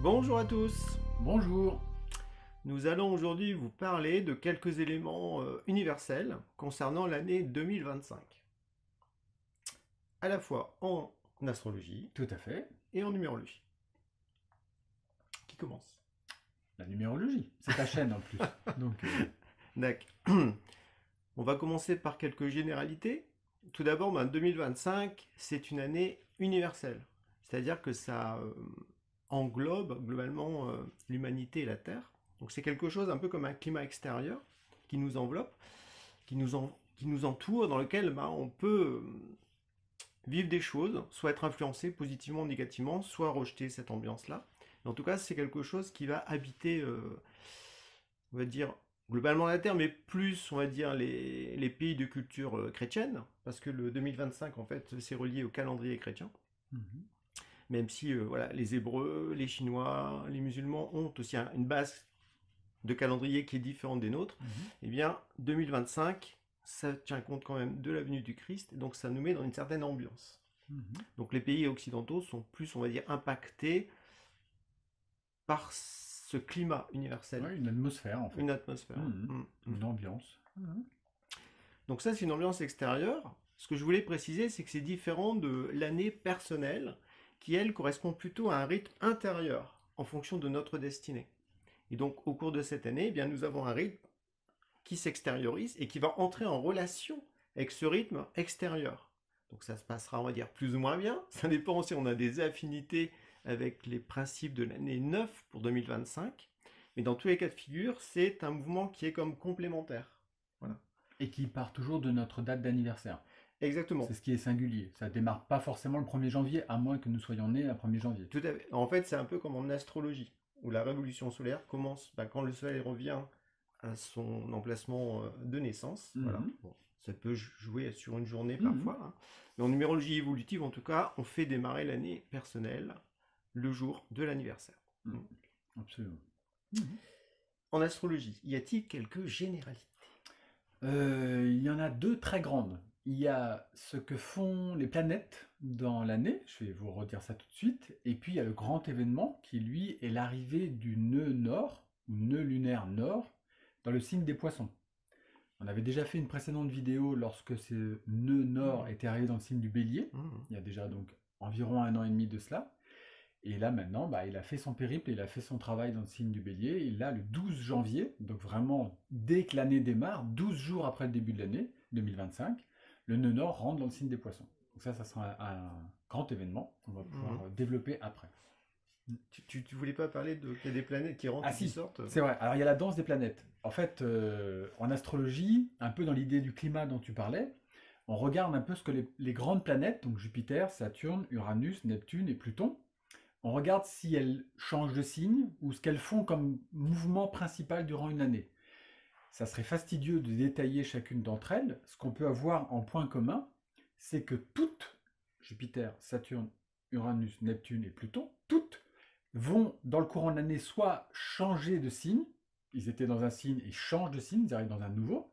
Bonjour à tous. Bonjour. Nous allons aujourd'hui vous parler de quelques éléments universels concernant l'année 2025, à la fois en astrologie Tout à fait. et en numérologie. Qui commence? La numérologie, c'est ta chaîne en plus. Donc, D'accord. On va commencer par quelques généralités. Tout d'abord, 2025, c'est une année universelle. C'est-à-dire que ça englobe globalement l'humanité et la Terre. Donc c'est quelque chose un peu comme un climat extérieur qui nous enveloppe, qui nous entoure, dans lequel on peut vivre des choses, soit être influencé positivement ou négativement, soit rejeter cette ambiance-là. En tout cas, c'est quelque chose qui va habiter, on va dire, globalement la Terre, mais plus, on va dire, les pays de culture chrétienne, parce que le 2025, en fait, c'est relié au calendrier chrétien. Même si voilà, les Hébreux, les Chinois, les musulmans ont aussi une base de calendrier qui est différente des nôtres, eh bien, 2025, ça tient compte quand même de la venue du Christ, et donc ça nous met dans une certaine ambiance. Donc les pays occidentaux sont plus, on va dire, impactés par ce climat universel. ouais, une atmosphère en fait. Une atmosphère. Une ambiance. Donc ça, c'est une ambiance extérieure. Ce que je voulais préciser, c'est que c'est différent de l'année personnelle, qui, elle, correspond plutôt à un rythme intérieur, en fonction de notre destinée. Et donc, au cours de cette année, eh bien, nous avons un rythme qui s'extériorise et qui va entrer en relation avec ce rythme extérieur. Donc ça se passera, on va dire, plus ou moins bien. Ça dépend si on a des affinités avec les principes de l'année 9 pour 2025. Mais dans tous les cas de figure, c'est un mouvement qui est comme complémentaire. Voilà. Et qui part toujours de notre date d'anniversaire. Exactement. C'est ce qui est singulier. Ça démarre pas forcément le 1er janvier, à moins que nous soyons nés le 1er janvier. Tout à fait. En fait, c'est un peu comme en astrologie, où la révolution solaire commence quand le soleil revient à son emplacement de naissance. Voilà. Bon, ça peut jouer sur une journée parfois. Hein. Mais en numérologie évolutive, en tout cas, on fait démarrer l'année personnelle le jour de l'anniversaire. Absolument. En astrologie, y a-t-il quelques généralités? Il y en a deux très grandes. Il y a ce que font les planètes dans l'année, je vais vous redire ça tout de suite, et puis il y a le grand événement qui, lui, est l'arrivée du nœud nord, ou nœud lunaire nord, dans le signe des Poissons. On avait déjà fait une précédente vidéo lorsque ce nœud nord était arrivé dans le signe du Bélier, il y a déjà donc environ 1 an et demi de cela. Et là maintenant, il a fait son périple, il a fait son travail dans le signe du Bélier, et là le 12 janvier, donc vraiment dès que l'année démarre, 12 jours après le début de l'année 2025, le nœud nord rentre dans le signe des Poissons. Donc ça sera un grand événement qu'on va pouvoir développer après. Tu voulais pas parler qu'il y a des planètes qui rentrent et qui sortent? C'est vrai. Alors il y a la danse des planètes. En fait, en astrologie, un peu dans l'idée du climat dont tu parlais, on regarde un peu ce que les grandes planètes, donc Jupiter, Saturne, Uranus, Neptune et Pluton, on regarde si elles changent de signe ou ce qu'elles font comme mouvement principal durant une année. Ça serait fastidieux de détailler chacune d'entre elles. Ce qu'on peut avoir en point commun, c'est que toutes, Jupiter, Saturne, Uranus, Neptune et Pluton, toutes vont dans le courant de l'année soit changer de signe, ils étaient dans un signe, ils changent de signe, ils arrivent dans un nouveau,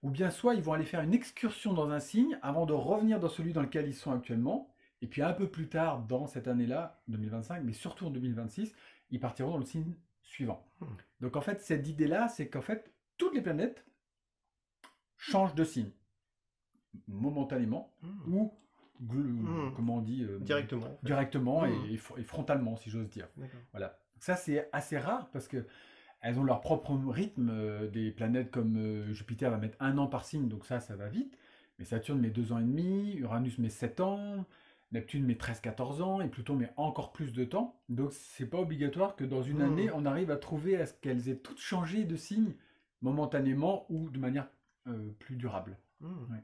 ou bien soit ils vont aller faire une excursion dans un signe avant de revenir dans celui dans lequel ils sont actuellement, et puis un peu plus tard dans cette année-là, 2025, mais surtout en 2026, ils partiront dans le signe suivant. Donc en fait, cette idée-là, c'est qu'en fait, toutes les planètes changent de signe, momentanément, ou comment on dit directement. En fait. Directement et frontalement, si j'ose dire. Voilà. Ça, c'est assez rare parce que elles ont leur propre rythme. Des planètes comme Jupiter va mettre 1 an par signe, donc ça va vite. Mais Saturne met 2 ans et demi, Uranus met 7 ans, Neptune met 13-14 ans, et Pluton met encore plus de temps. Donc c'est pas obligatoire que dans une année, on arrive à trouver à ce qu'elles aient toutes changé de signe momentanément ou de manière plus durable. Ouais.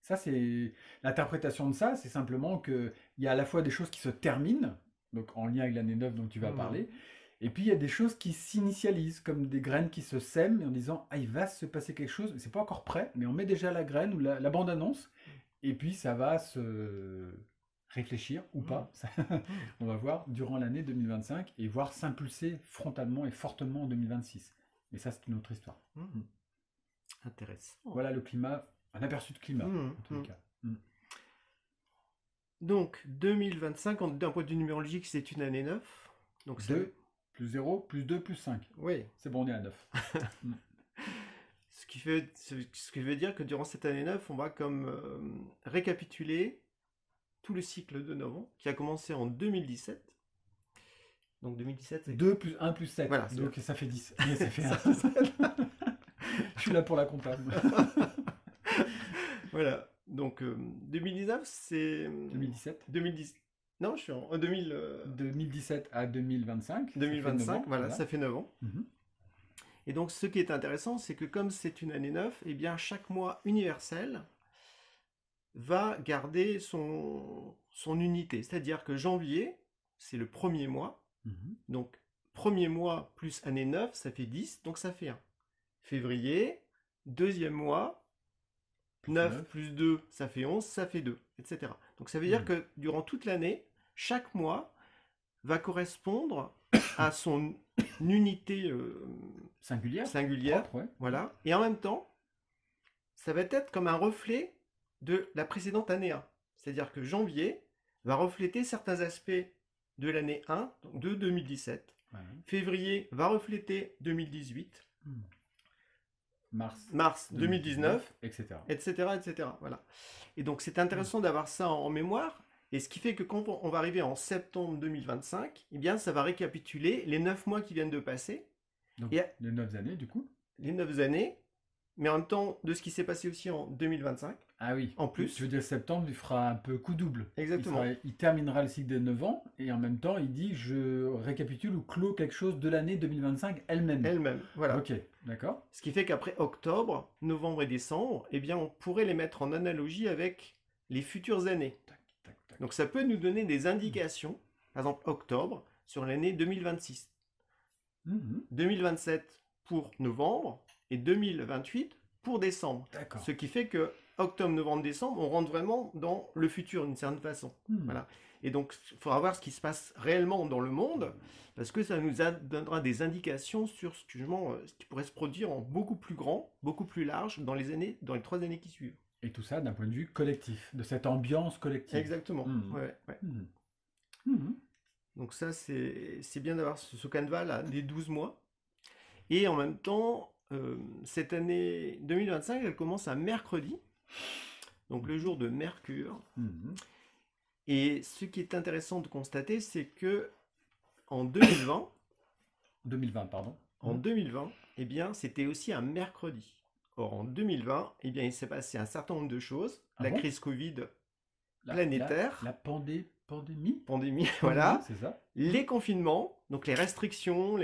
Ça, c'est l'interprétation de ça, c'est simplement qu'il y a à la fois des choses qui se terminent, donc en lien avec l'année 9 dont tu vas parler, et puis il y a des choses qui s'initialisent, comme des graines qui se sèment en disant « Ah, il va se passer quelque chose, c'est pas encore prêt, mais on met déjà la graine ou la bande-annonce, et puis ça va se réfléchir ou pas, on va voir durant l'année 2025, et voir s'impulser frontalement et fortement en 2026. Mais ça, c'est une autre histoire. Intéressant. Voilà le climat. Un aperçu de climat, en tous les cas. Donc, 2025, d'un point de vue numérologique, c'est une année 9. Donc Plus 0, plus 2, plus 5. Oui. C'est bon, on est à 9. Ce qui veut dire que durant cette année 9, on va comme récapituler tout le cycle de 9 ans qui a commencé en 2017. Donc 2017, c'est 2 plus 1 plus 7. Voilà, Donc ça fait 10. Mais ça fait ça. 1. Je suis là pour la compta. Voilà. Donc 2019, c'est 2017. 2010. Non, je suis en 2000, 2017 à 2025. 2025, voilà, ça ça fait 9 ans. Mhm. Et donc ce qui est intéressant, c'est que comme c'est une année 9, eh bien chaque mois universel va garder son unité. C'est-à-dire que janvier, c'est le premier mois. Mhm. Donc premier mois plus année 9, ça fait 10, donc ça fait 1. Février, deuxième mois, 9 plus 2, ça fait 11, ça fait 2, etc. Donc ça veut dire que durant toute l'année, chaque mois va correspondre à son unité Singulière. singulière. Propre, ouais. Voilà. Et en même temps, ça va être comme un reflet de la précédente année 1. C'est-à-dire que janvier va refléter certains aspects de l'année 1, donc de 2017. Ouais. Février va refléter 2018. Mars 2019, etc. etc. Voilà. Et donc c'est intéressant d'avoir ça en mémoire. Et ce qui fait que quand on va arriver en septembre 2025, eh bien ça va récapituler les 9 mois qui viennent de passer. Donc Et les 9 années du coup. les 9 années, mais en même temps de ce qui s'est passé aussi en 2025. Ah oui. En plus. Tu veux dire septembre, il fera un peu coup double. Exactement. Il terminera le cycle des 9 ans et en même temps il dit je récapitule ou clôt quelque chose de l'année 2025 elle-même. Elle-même, voilà. Ok, d'accord. Ce qui fait qu'après octobre, novembre et décembre, eh bien on pourrait les mettre en analogie avec les futures années. Tac, tac, tac. Donc ça peut nous donner des indications, par exemple octobre, sur l'année 2026. 2027 pour novembre et 2028 pour décembre. D'accord. Ce qui fait que octobre, novembre, décembre, on rentre vraiment dans le futur d'une certaine façon. Voilà. Et donc, il faudra voir ce qui se passe réellement dans le monde, parce que ça nous donnera des indications sur ce qui pourrait se produire en beaucoup plus grand, beaucoup plus large dans les 3 années qui suivent. Et tout ça d'un point de vue collectif, de cette ambiance collective. Exactement. Ouais. Donc ça, c'est bien d'avoir ce canevas là, des 12 mois. Et en même temps, cette année 2025, elle commence un mercredi, donc le jour de Mercure. Et ce qui est intéressant de constater, c'est que en 2020, 2020, pardon. En 2020, eh bien, c'était aussi un mercredi. Or, en 2020, eh bien, il s'est passé un certain nombre de choses. La crise Covid planétaire. La pandémie. Pandémie, voilà. C'est ça. Les confinements, donc les restrictions,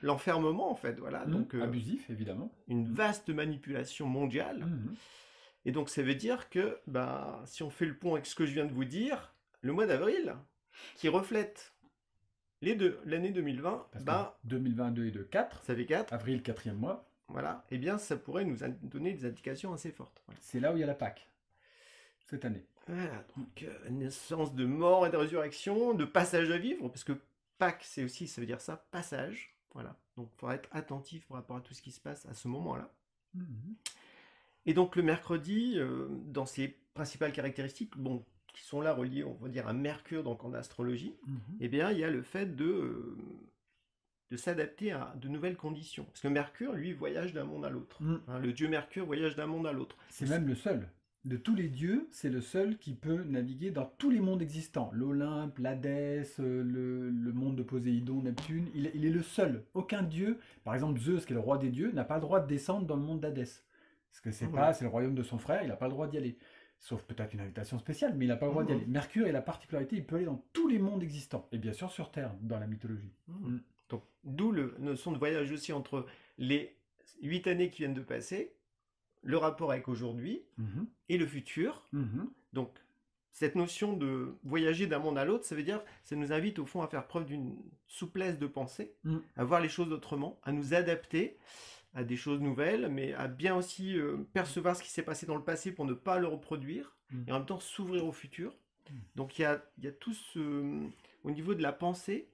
l'enfermement, en fait, voilà. Donc, abusif, évidemment. Une vaste manipulation mondiale. Et donc, ça veut dire que, si on fait le pont avec ce que je viens de vous dire, le mois d'avril, qui reflète l'année 2020, 2022 et de 4. Ça fait 4. Avril, 4e mois. Voilà, eh bien, ça pourrait nous donner des indications assez fortes. Voilà. C'est là où il y a la Pâque, cette année. Voilà, donc naissance de mort et de résurrection, de passage à vivre, parce que Pâques, ça veut dire ça, passage. Voilà, donc il faudra être attentif par rapport à tout ce qui se passe à ce moment-là. Et donc le mercredi, dans ses principales caractéristiques, qui sont là reliées, on va dire, à Mercure, donc en astrologie, eh bien, il y a le fait de s'adapter à de nouvelles conditions. Parce que Mercure, lui, voyage d'un monde à l'autre. Le dieu Mercure voyage d'un monde à l'autre. C'est même le seul. De tous les dieux, c'est le seul qui peut naviguer dans tous les mondes existants. L'Olympe, l'Hadès, le monde de Poséidon, Neptune. Il est le seul. Aucun dieu, par exemple Zeus, qui est le roi des dieux, n'a pas le droit de descendre dans le monde d'Hadès. Parce que c'est le royaume de son frère, il n'a pas le droit d'y aller. Sauf peut-être une invitation spéciale, mais il n'a pas le droit d'y aller. Mercure a la particularité, il peut aller dans tous les mondes existants. Et bien sûr sur Terre, dans la mythologie. Donc, d'où la notion de voyage aussi entre les 8 années qui viennent de passer, le rapport avec aujourd'hui et le futur. Donc, cette notion de voyager d'un monde à l'autre, ça veut dire, ça nous invite au fond à faire preuve d'une souplesse de pensée, à voir les choses autrement, à nous adapter à des choses nouvelles, mais à bien aussi percevoir ce qui s'est passé dans le passé pour ne pas le reproduire, et en même temps s'ouvrir au futur. Donc, il y a tout au niveau de la pensée,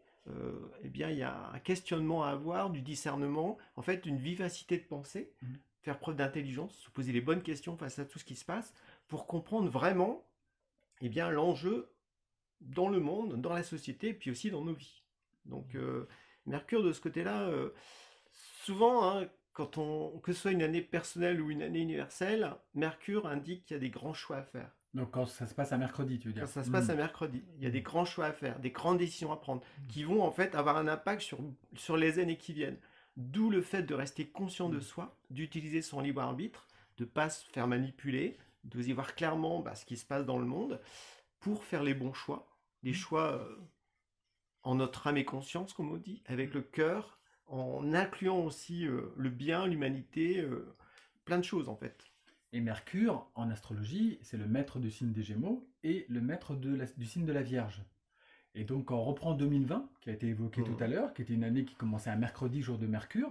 eh bien, il y a un questionnement à avoir, du discernement, en fait, une vivacité de pensée, faire preuve d'intelligence, se poser les bonnes questions face à tout ce qui se passe, pour comprendre vraiment, eh bien, l'enjeu dans le monde, dans la société, puis aussi dans nos vies. Donc, Mercure, de ce côté-là, souvent, hein, que ce soit une année personnelle ou une année universelle, Mercure indique qu'il y a des grands choix à faire. Donc quand ça se passe à mercredi, tu veux Quand dire. ça se passe à mercredi, il y a des grands choix à faire, des grandes décisions à prendre, qui vont en fait avoir un impact sur les années qui viennent. D'où le fait de rester conscient de soi, d'utiliser son libre arbitre, de ne pas se faire manipuler, de y voir clairement ce qui se passe dans le monde, pour faire les bons choix, des choix en notre âme et conscience, comme on dit, avec le cœur, en incluant aussi le bien, l'humanité, plein de choses en fait. Et Mercure, en astrologie, c'est le maître du signe des Gémeaux et le maître du signe de la Vierge. Et donc, quand on reprend 2020, qui a été évoqué tout à l'heure, qui était une année qui commençait un mercredi, jour de Mercure,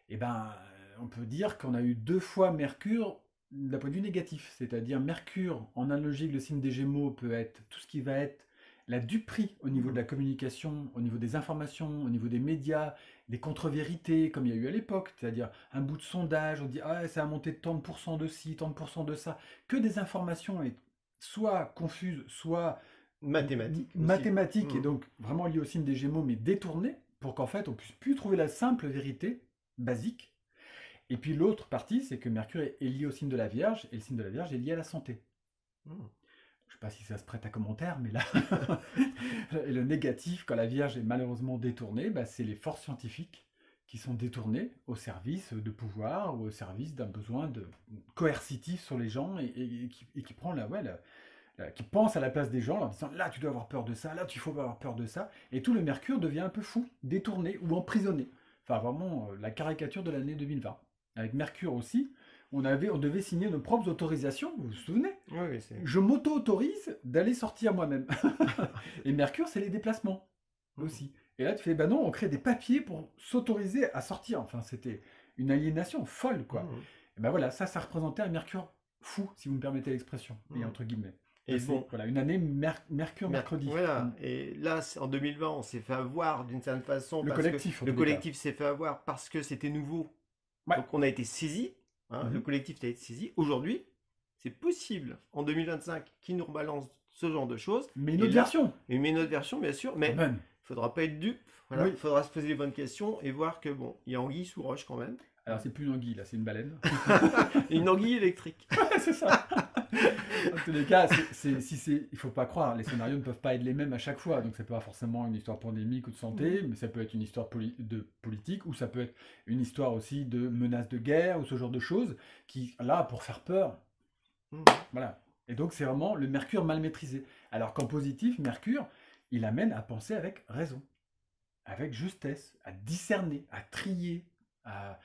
eh ben, on peut dire qu'on a eu 2 fois Mercure d'un point de vue négatif. C'est-à-dire, Mercure, en analogie avec le signe des Gémeaux, peut être tout ce qui va être la duperie au niveau de la communication, au niveau des informations, au niveau des médias, des contre-vérités, comme il y a eu à l'époque, c'est-à-dire un bout de sondage, on dit ah ça a monté de tant de pourcents de ci, tant de pourcents de ça, que des informations soit confuses, soit mathématiques et donc vraiment liées au signe des Gémeaux, mais détournées, pour qu'en fait on puisse plus trouver la simple vérité basique. Et puis l'autre partie, c'est que Mercure est lié au signe de la Vierge, et le signe de la Vierge est lié à la santé. Je ne sais pas si ça se prête à commentaire, mais là, et le négatif, quand la Vierge est malheureusement détournée, c'est les forces scientifiques qui sont détournées au service de pouvoir ou au service d'un besoin de coercitif sur les gens et qui prend qui pense à la place des gens en leur disant là tu dois avoir peur de ça, là tu faut pas avoir peur de ça, et tout le Mercure devient un peu fou, détourné ou emprisonné. Enfin vraiment la caricature de l'année 2020. Avec Mercure aussi, on devait signer nos propres autorisations, vous vous souvenez? Oui, je m'auto-autorise d'aller sortir moi-même. Et Mercure, c'est les déplacements aussi. Et là, tu fais, non, on crée des papiers pour s'autoriser à sortir. Enfin, c'était une aliénation folle, quoi. Et voilà, ça représentait un Mercure fou, si vous me permettez l'expression, et entre guillemets. Et bon, voilà, une année Mercure mercredi. Voilà, et là, en 2020, on s'est fait avoir d'une certaine façon. Le collectif s'est fait avoir parce que c'était nouveau. Ouais. Donc on a été saisi. Le collectif a été saisi. Aujourd'hui, c'est possible, en 2025, qu'ils nous rebalance ce genre de choses. Mais une autre version. Mais une autre version, bien sûr. Mais il ne faudra pas être dupe. Voilà, il faudra se poser les bonnes questions et voir que, il y a anguille sous roche quand même. Alors, c'est plus une anguille, là, c'est une baleine. Une anguille électrique. C'est ça. En tous les cas, il ne faut pas croire, les scénarios ne peuvent pas être les mêmes à chaque fois. Donc, ça peut pas forcément une histoire pandémique ou de santé, mais ça peut être une histoire de politique, ou ça peut être une histoire aussi de menaces de guerre, ou ce genre de choses, qui, là, pour faire peur. Voilà. Et donc, c'est vraiment le Mercure mal maîtrisé. Alors qu'en positif, Mercure, il amène à penser avec raison, avec justesse, à discerner, à trier, à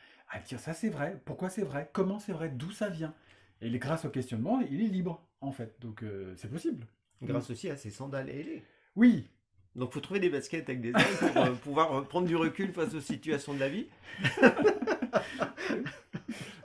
dire ça c'est vrai, pourquoi c'est vrai, comment c'est vrai, d'où ça vient. Et grâce au questionnement, il est libre, en fait. Donc, c'est possible. Grâce aussi à ses sandales ailées. Oui. Donc, il faut trouver des baskets avec des ailes pour pouvoir prendre du recul face aux situations de la vie.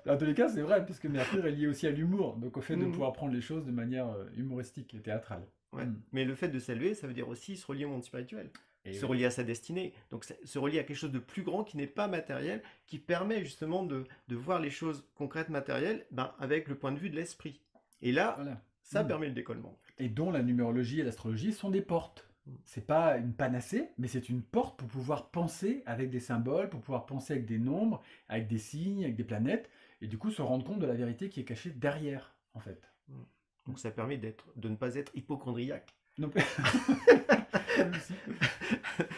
Dans tous les cas, c'est vrai, puisque Mercure est lié aussi à l'humour. Donc, au fait de pouvoir prendre les choses de manière humoristique et théâtrale. Ouais. Mais le fait de s'élever, ça veut dire aussi se relier au monde spirituel. Se relier à sa destinée, donc se relier à quelque chose de plus grand qui n'est pas matériel, qui permet justement de voir les choses concrètes, matérielles, avec le point de vue de l'esprit. Et là, ça permet le décollement. Et dont la numérologie et l'astrologie sont des portes. C'est pas une panacée, mais c'est une porte pour pouvoir penser avec des symboles, pour pouvoir penser avec des nombres, avec des signes, avec des planètes, et du coup se rendre compte de la vérité qui est cachée derrière, en fait. Donc ça permet de ne pas être hypochondriaque. Non.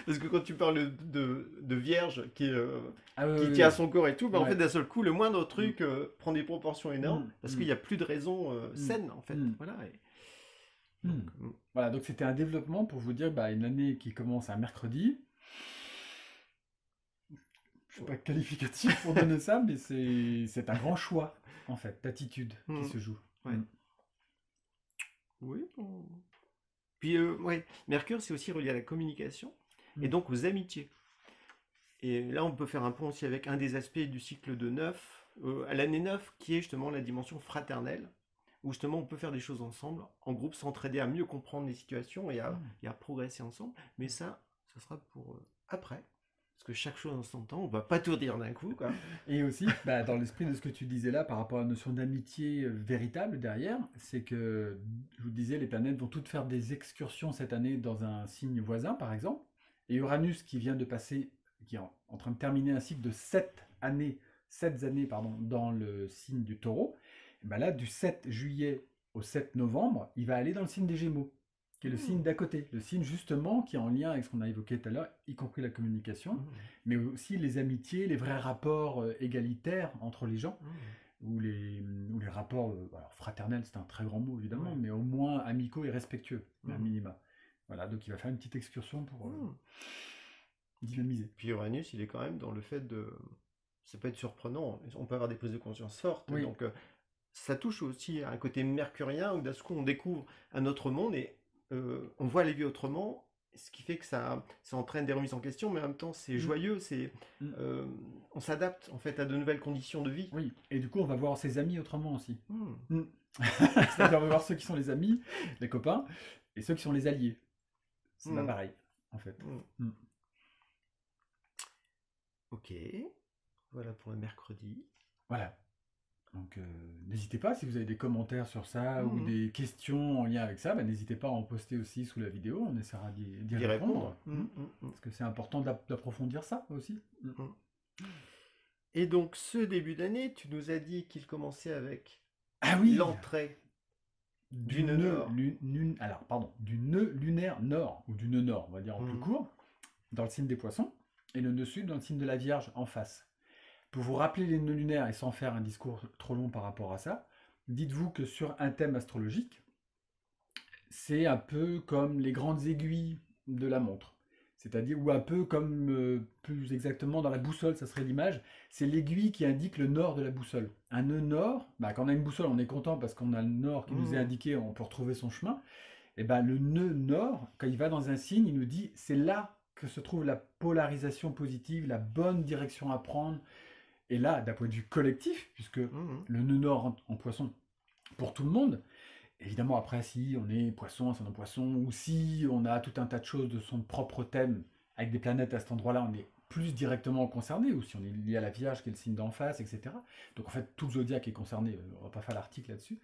Parce que quand tu parles de vierge qui tient à son corps et tout, en fait d'un seul coup le moindre truc prend des proportions énormes parce qu'il n'y a plus de raison saine en fait. Voilà. Voilà, donc c'était un développement pour vous dire une année qui commence un mercredi. Je suis pas qualificatif pour donner ça, mais c'est un grand choix en fait d'attitude qui se joue. Oui. Puis, Mercure, c'est aussi relié à la communication et donc aux amitiés. Et là, on peut faire un pont aussi avec un des aspects du cycle de 9, à l'année 9, qui est justement la dimension fraternelle, où justement on peut faire des choses ensemble, en groupe, s'entraider à mieux comprendre les situations et à progresser ensemble. Mais ça sera pour après. Parce que chaque chose en son temps, on ne va pas tout dire d'un coup, quoi. Et aussi, dans l'esprit de ce que tu disais là, par rapport à la notion d'amitié véritable derrière, c'est que, je vous disais, les planètes vont toutes faire des excursions cette année dans un signe voisin, par exemple. Et Uranus, qui vient de passer qui est en train de terminer un cycle de 7 années, 7 années pardon, dans le signe du Taureau, et ben là, du 7 juillet au 7 novembre, il va aller dans le signe des Gémeaux, qui est le signe d'à côté, le signe justement qui est en lien avec ce qu'on a évoqué tout à l'heure, y compris la communication, mais aussi les amitiés, les vrais rapports égalitaires entre les gens, ou les rapports alors fraternels, c'est un très grand mot évidemment, mais au moins amicaux et respectueux, à minima. Voilà, donc il va faire une petite excursion pour dynamiser. Puis Uranus, il est quand même dans le fait de... Ça peut être surprenant, on peut avoir des prises de conscience fortes, donc ça touche aussi à un côté mercurien, où d'un coup on découvre un autre monde, et on voit la vie autrement, ce qui fait que ça entraîne des remises en question, mais en même temps c'est joyeux, on s'adapte en fait à de nouvelles conditions de vie. Oui, et du coup on va voir ses amis autrement aussi. C'est-à-dire on va voir ceux qui sont les amis, les copains, et ceux qui sont les alliés. C'est pas pareil, en fait. Ok, voilà pour le mercredi. Voilà. Donc n'hésitez pas, si vous avez des commentaires sur ça ou des questions en lien avec ça, n'hésitez pas à en poster aussi sous la vidéo, on essaiera d'y répondre. Parce que c'est important d'approfondir ça aussi. Et donc ce début d'année, tu nous as dit qu'il commençait avec l'entrée du nœud lunaire nord, ou du nœud nord, on va dire en plus court, dans le signe des Poissons, et le nœud sud dans le signe de la Vierge en face. Pour vous rappeler les nœuds lunaires et sans faire un discours trop long par rapport à ça, dites-vous que sur un thème astrologique, c'est un peu comme les grandes aiguilles de la montre. C'est-à-dire, ou un peu comme, plus exactement dans la boussole, ça serait l'image, c'est l'aiguille qui indique le nord de la boussole. Un nœud nord, quand on a une boussole, on est content parce qu'on a le nord qui nous est indiqué, on peut retrouver son chemin. Et le nœud nord, quand il va dans un signe, il nous dit, c'est là que se trouve la polarisation positive, la bonne direction à prendre. Et là, d'un point de vue collectif, puisque le nœud nord en Poisson, pour tout le monde, évidemment, après, si on est Poisson, ascendant Poisson, ou si on a tout un tas de choses de son propre thème, avec des planètes à cet endroit-là, on est plus directement concerné, ou si on est lié à la Vierge, qui est le signe d'en face, etc. Donc en fait, tout le zodiaque est concerné, on ne va pas faire l'article là-dessus.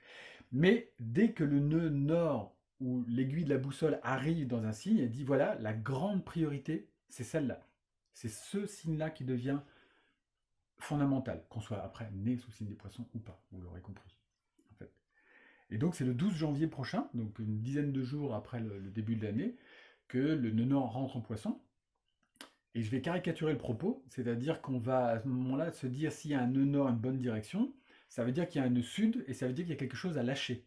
Mais dès que le nœud nord, ou l'aiguille de la boussole arrive dans un signe, elle dit, voilà, la grande priorité, c'est celle-là. C'est ce signe-là qui devient fondamental, qu'on soit après né sous le signe des Poissons ou pas, vous l'aurez compris. En fait. Et donc c'est le 12 janvier prochain, donc une dizaine de jours après le début de l'année, que le nœud nord rentre en Poisson. Et je vais caricaturer le propos, c'est-à-dire qu'on va à ce moment-là se dire s'il y a un nœud nord, une bonne direction, ça veut dire qu'il y a un nœud sud, et ça veut dire qu'il y a quelque chose à lâcher.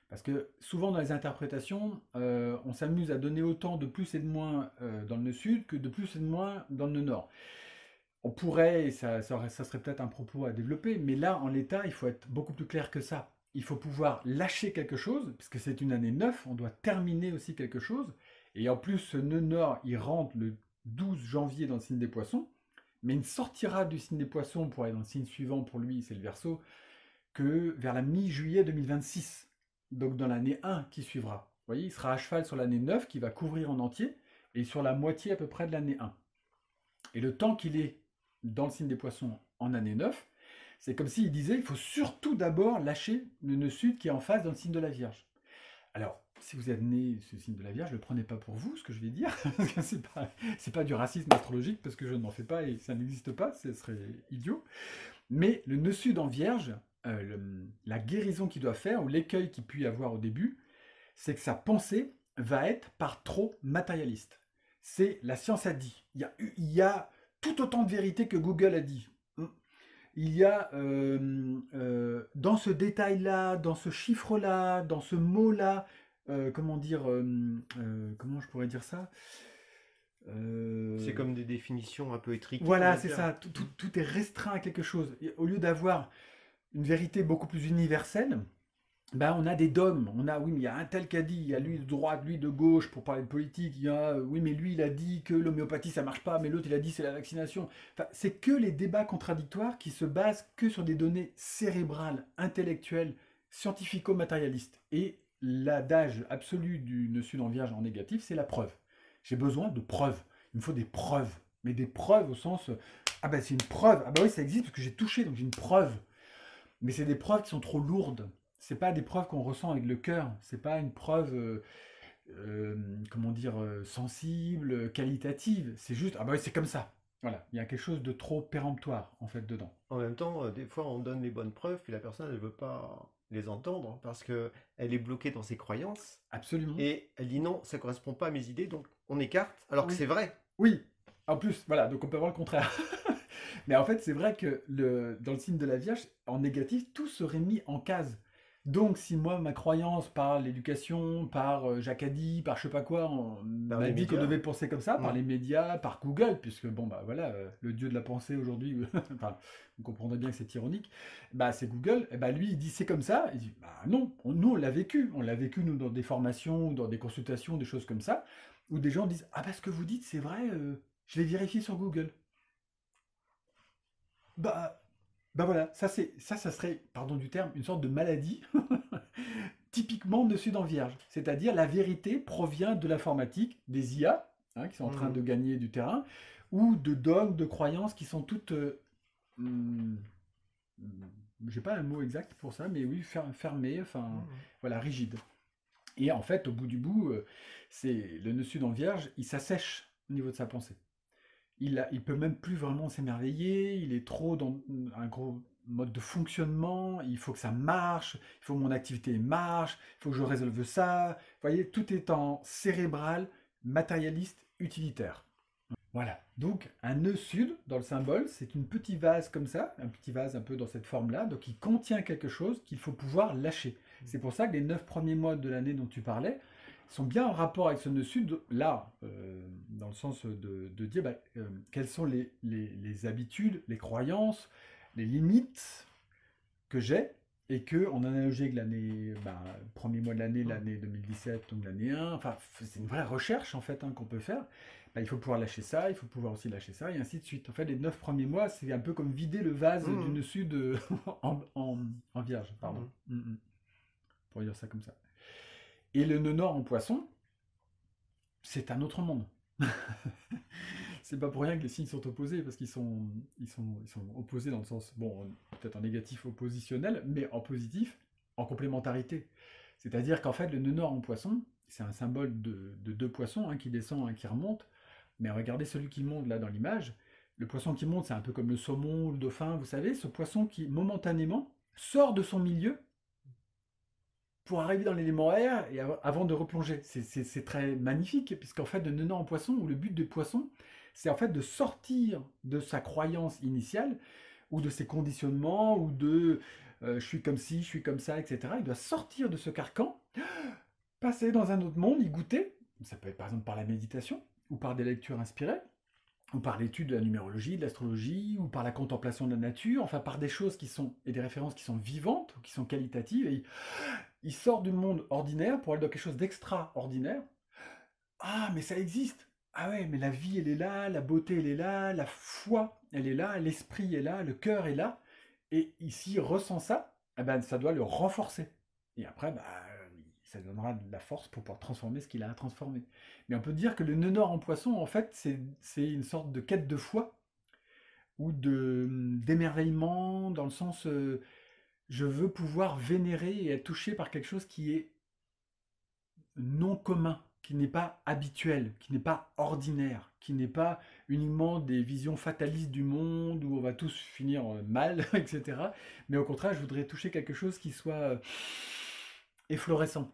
Parce que souvent dans les interprétations, on s'amuse à donner autant de plus et de moins dans le nœud sud que de plus et de moins dans le nœud nord. On pourrait, et ça serait peut-être un propos à développer, mais là, en l'état, il faut être beaucoup plus clair que ça. Il faut pouvoir lâcher quelque chose, puisque c'est une année 9, on doit terminer aussi quelque chose. Et en plus, ce nœud nord, il rentre le 12 janvier dans le signe des Poissons, mais il ne sortira du signe des Poissons pour aller dans le signe suivant, pour lui, c'est le Verseau, que vers la mi-juillet 2026, donc dans l'année 1 qui suivra. Vous voyez, il sera à cheval sur l'année 9, qui va couvrir en entier, et sur la moitié à peu près de l'année 1. Et le temps qu'il est dans le signe des Poissons en année 9, c'est comme s'il disait, il faut surtout d'abord lâcher le nœud sud qui est en face dans le signe de la Vierge. Alors, si vous êtes né sous le signe de la Vierge, ne le prenez pas pour vous, ce que je vais dire, parce que c'est pas du racisme astrologique, parce que je n'en fais pas et ça n'existe pas, ce serait idiot. Mais le nœud sud en Vierge, la guérison qu'il doit faire, ou l'écueil qu'il peut y avoir au début, c'est que sa pensée va être par trop matérialiste. C'est la science a dit. Il y a tout autant de vérité que Google a dit. Il y a dans ce détail-là, dans ce chiffre-là, dans ce mot-là, comment je pourrais dire ça C'est comme des définitions un peu étriquées. Voilà, c'est ça. Tout est restreint à quelque chose. Et au lieu d'avoir une vérité beaucoup plus universelle, on a des dogmes. On a, oui, mais il y a un tel qui a dit, il y a lui de droite, lui de gauche, pour parler de politique, il y a, oui, mais lui, il a dit que l'homéopathie, ça marche pas, mais l'autre, il a dit c'est la vaccination. Enfin, c'est que les débats contradictoires qui se basent que sur des données cérébrales, intellectuelles, scientifico-matérialistes. Et l'adage absolu du nœud sud en Vierge en négatif, c'est la preuve. J'ai besoin de preuves. Il me faut des preuves. Mais des preuves au sens, c'est une preuve. Oui, ça existe parce que j'ai touché, donc j'ai une preuve. Mais c'est des preuves qui sont trop lourdes. C'est pas des preuves qu'on ressent avec le cœur. C'est pas une preuve, sensible, qualitative. C'est juste, c'est comme ça. Voilà, il y a quelque chose de trop péremptoire, en fait, dedans. En même temps, des fois, on donne les bonnes preuves, puis la personne, elle veut pas les entendre parce que elle est bloquée dans ses croyances Absolument. et elle dit non, ça correspond pas à mes idées, donc on écarte, alors que Oui. c'est vrai. Oui. En plus, voilà, donc on peut voir le contraire. Mais en fait, c'est vrai que dans le signe de la Vierge, en négatif, tout serait mis en case. Donc, si moi, ma croyance par l'éducation, par Jacques Addy, par je sais pas quoi, on Par m'a les dit qu'on médias. devait penser comme ça, par Mm. les médias, par Google, puisque bon, bah voilà, le dieu de la pensée aujourd'hui, enfin, vous comprendrez bien que c'est ironique, bah c'est Google, et bah lui, il dit c'est comme ça, il dit, bah non, nous, on l'a vécu, nous, dans des formations, dans des consultations, des choses comme ça, où des gens disent, ah bah ce que vous dites, c'est vrai, je l'ai vérifié sur Google. Bah, bah voilà, ça serait, pardon du terme, une sorte de maladie typiquement de Sud en Vierge. C'est-à-dire la vérité provient de l'informatique, des IA, hein, qui sont en train Mm. de gagner du terrain, ou de dogmes, de croyances qui sont toutes, hum, j'ai pas un mot exact pour ça, mais oui, fermées, enfin, Mm. voilà, rigides. Et en fait, au bout du bout, c'est le nœud Sud en Vierge, il s'assèche au niveau de sa pensée. Il peut même plus vraiment s'émerveiller, il est trop dans un gros mode de fonctionnement, il faut que ça marche, il faut que mon activité marche, il faut que je résolve ça. Vous voyez, tout est en cérébral, matérialiste, utilitaire. Voilà. Donc, un nœud sud dans le symbole, c'est une petite vase comme ça, un petit vase un peu dans cette forme-là, donc il contient quelque chose qu'il faut pouvoir lâcher. C'est pour ça que les 9 premiers mois de l'année dont tu parlais sont bien en rapport avec ce nœud sud, là, dans le sens de dire bah, quelles sont les habitudes, les croyances, les limites que j'ai, et que, en analogie avec l'année, bah, premier mois de l'année, Mm. l'année 2017, donc l'année 1, enfin, c'est une vraie recherche en fait hein, qu'on peut faire. Bah, il faut pouvoir lâcher ça, il faut pouvoir aussi lâcher ça, et ainsi de suite. En fait, les 9 premiers mois, c'est un peu comme vider le vase Mm. d'une sud en vierge, pardon. Mm. Pour dire ça comme ça. Et le nœud nord en poisson, c'est un autre monde. C'est pas pour rien que les signes sont opposés, parce qu'ils sont opposés dans le sens, bon, peut-être en négatif oppositionnel, mais en positif, en complémentarité. C'est-à-dire qu'en fait, le nœud nord en poisson, c'est un symbole de deux poissons, un qui descend, un qui remonte. Mais regardez celui qui monte là dans l'image. Le poisson qui monte, c'est un peu comme le saumon, le dauphin, vous savez, ce poisson qui momentanément sort de son milieu pour arriver dans l'élément air et avant de replonger. C'est très magnifique, puisqu'en fait, le nœud nord en poisson, ou le but du poisson, c'est en fait de sortir de sa croyance initiale, ou de ses conditionnements, ou de je suis comme ci, je suis comme ça, etc. Il doit sortir de ce carcan, passer dans un autre monde, y goûter. Ça peut être par exemple par la méditation, ou par des lectures inspirées, ou par l'étude de la numérologie, de l'astrologie, ou par la contemplation de la nature, enfin par des choses qui sont, et des références qui sont vivantes, ou qui sont qualitatives, et il sort du monde ordinaire pour aller dans quelque chose d'extraordinaire. Ah, mais ça existe. Ah ouais, mais la vie, elle est là, la beauté, elle est là, la foi, elle est là, l'esprit est là, le cœur est là. Et ici, il ressent ça, eh ben, ça doit le renforcer. Et après, bah, ça donnera de la force pour pouvoir transformer ce qu'il a à transformer. Mais on peut dire que le nœud nord en poisson, en fait, c'est une sorte de quête de foi ou d'émerveillement dans le sens je veux pouvoir vénérer et être touché par quelque chose qui est non commun, qui n'est pas habituel, qui n'est pas ordinaire, qui n'est pas uniquement des visions fatalistes du monde où on va tous finir mal, etc. Mais au contraire, je voudrais toucher quelque chose qui soit efflorescent,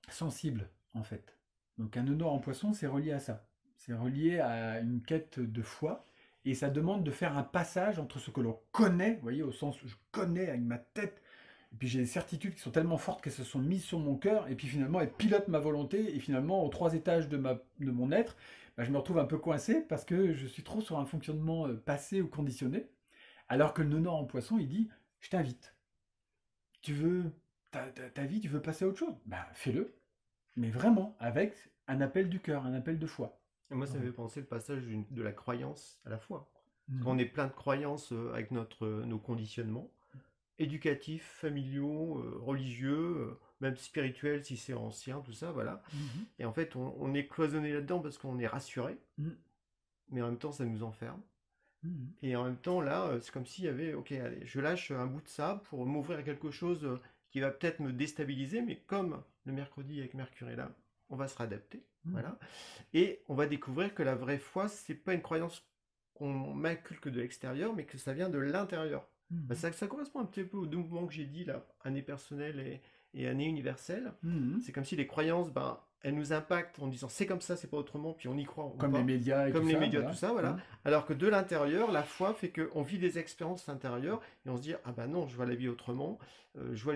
sensible, en fait. Donc un nœud nord en poisson, c'est relié à ça. C'est relié à une quête de foi. Et ça demande de faire un passage entre ce que l'on connaît, vous voyez, au sens où je connais avec ma tête, et puis j'ai des certitudes qui sont tellement fortes qu'elles se sont mises sur mon cœur, et puis finalement elles pilotent ma volonté, et finalement aux 3 étages de mon être, bah, je me retrouve un peu coincé parce que je suis trop sur un fonctionnement passé ou conditionné, alors que le nonant en poisson, il dit, je t'invite, tu veux ta vie, tu veux passer à autre chose, bah fais-le, mais vraiment avec un appel du cœur, un appel de foi. Et moi, ça me Voilà. fait penser le passage de la croyance à la foi. Parce qu'on Mhm. est plein de croyances avec nos conditionnements, éducatifs, familiaux, religieux, même spirituels si c'est ancien, tout ça, voilà. Mhm. Et en fait, on est cloisonné là-dedans parce qu'on est rassuré, Mhm. mais en même temps, ça nous enferme. Mhm. Et en même temps, là, c'est comme s'il y avait, ok, allez, je lâche un bout de ça pour m'ouvrir à quelque chose qui va peut-être me déstabiliser, mais comme le mercredi avec Mercure est là, on va se réadapter, Mhm. voilà. Et on va découvrir que la vraie foi, c'est pas une croyance qu'on m'inculque de l'extérieur, mais que ça vient de l'intérieur. Mhm. Ça correspond un petit peu au mouvement que j'ai dit là, année personnelle et année universelle. Mhm. C'est comme si les croyances, elles nous impactent en disant c'est comme ça, c'est pas autrement, puis on y croit ou Comme les pas. médias et Comme tout les ça, médias, tout voilà. ça, voilà. Mhm. Alors que de l'intérieur, la foi fait qu'on vit des expériences intérieures et on se dit ah ben non, je vois la vie autrement, je vois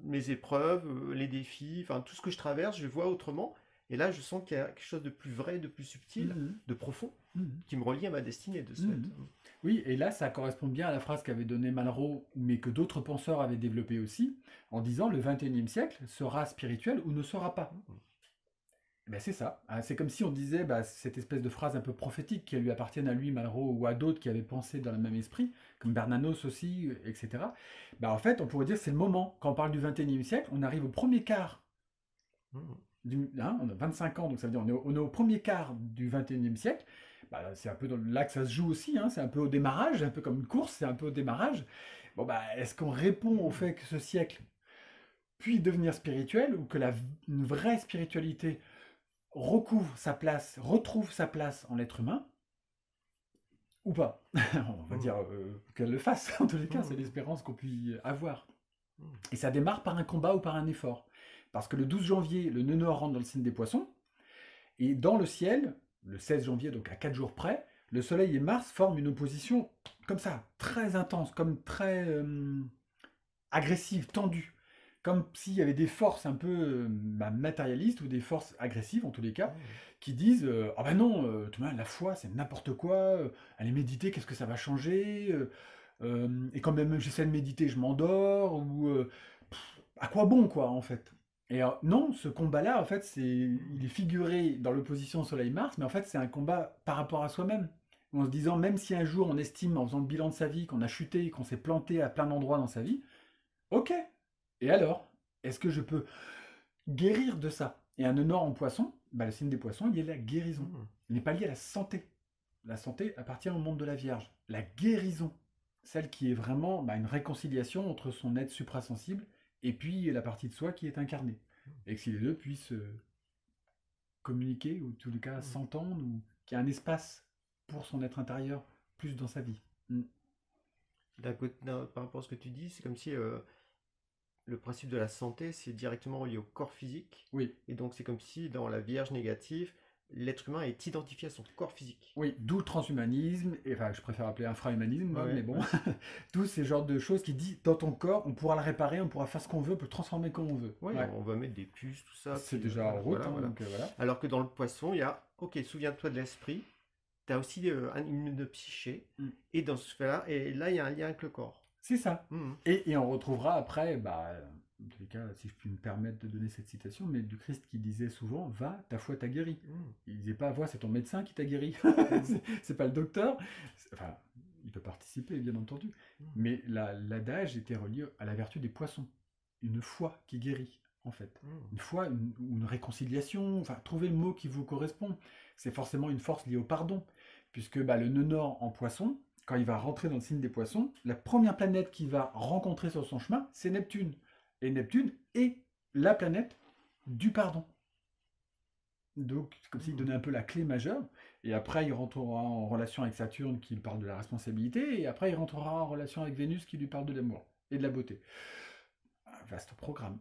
mes épreuves, les défis, enfin tout ce que je traverse, je vois autrement. Et là, je sens qu'il y a quelque chose de plus vrai, de plus subtil, Mhm. de profond, Mhm. qui me relie à ma destinée de ce fait. Mhm. Oui, et là, ça correspond bien à la phrase qu'avait donnée Malraux, mais que d'autres penseurs avaient développée aussi, en disant le 21e siècle sera spirituel ou ne sera pas. Eh ben, c'est ça. Ah, c'est comme si on disait cette espèce de phrase un peu prophétique qui lui appartiennent à lui, Malraux, ou à d'autres qui avaient pensé dans le même esprit, comme Bernanos aussi, etc. En fait, on pourrait dire c'est le moment. Quand on parle du 21e siècle, on arrive au premier quart on a 25 ans, donc ça veut dire on est au premier quart du 21e siècle. C'est un peu là que ça se joue aussi, hein, c'est un peu au démarrage, un peu comme une course, c'est un peu au démarrage. Est-ce qu'on répond au fait que ce siècle puisse devenir spirituel ou que une vraie spiritualité recouvre sa place, retrouve sa place en l'être humain ou pas? On va dire qu'elle le fasse, en tous les cas, c'est l'espérance qu'on puisse avoir. Et ça démarre par un combat ou par un effort. Parce que le 12 janvier, le nœud nord rentre dans le signe des poissons, et dans le ciel, le 16 janvier, donc à 4 jours près, le Soleil et Mars forment une opposition comme ça, très intense, comme très agressive, tendue. Comme s'il y avait des forces un peu matérialistes ou des forces agressives, en tous les cas, qui disent ah ben non, la foi c'est n'importe quoi, aller méditer, qu'est-ce que ça va changer et quand même j'essaie de méditer, je m'endors, ou à quoi bon, quoi, en fait. Et non, ce combat-là, en fait, il est figuré dans l'opposition Soleil-Mars, mais en fait, c'est un combat par rapport à soi-même. En se disant, même si un jour on estime, en faisant le bilan de sa vie, qu'on a chuté, qu'on s'est planté à plein d'endroits dans sa vie, ok. Et alors, est-ce que je peux guérir de ça? Et un nœud nord en poisson, le signe des poissons, il est la guérison. Il n'est pas lié à la santé. La santé appartient au monde de la Vierge. La guérison, celle qui est vraiment une réconciliation entre son être suprasensible et puis la partie de soi qui est incarnée. Et que si les deux puissent communiquer, ou en tout cas s'entendre, ou qu'il y a un espace pour son être intérieur plus dans sa vie. Par rapport à ce que tu dis, c'est comme si le principe de la santé, c'est directement relié au corps physique. Oui. Et donc c'est comme si dans la Vierge négative, l'être humain est identifié à son corps physique. Oui, d'où le transhumanisme, et je préfère appeler infrahumanisme, mais bon, tous ces genres de choses qui disent dans ton corps, on pourra le réparer, on pourra faire ce qu'on veut, on peut le transformer comme on veut. Ouais. On va mettre des puces, tout ça. C'est déjà en route. Donc, voilà. Alors que dans le poisson, il y a, ok, souviens-toi de l'esprit, tu as aussi une psyché, et dans ce fait-là, et là, il y a un lien avec le corps. C'est ça. Et on retrouvera après, en tous les cas, si je puis me permettre de donner cette citation, mais du Christ qui disait souvent, va, ta foi t'a guéri. Il disait pas, va, c'est ton médecin qui t'a guéri. C'est pas le docteur. Enfin, il peut participer, bien entendu. Mais l'adage était relié à la vertu des poissons. Une foi qui guérit, en fait. Une foi, une réconciliation, enfin, trouvez le mot qui vous correspond. C'est forcément une force liée au pardon. Puisque le nœud nord en poisson, quand il va rentrer dans le signe des poissons, la première planète qu'il va rencontrer sur son chemin, c'est Neptune. Et Neptune est la planète du pardon. Donc, c'est comme s'il donnait un peu la clé majeure. Et après, il rentrera en relation avec Saturne qui lui parle de la responsabilité. Et après, il rentrera en relation avec Vénus qui lui parle de l'amour et de la beauté. Un vaste programme.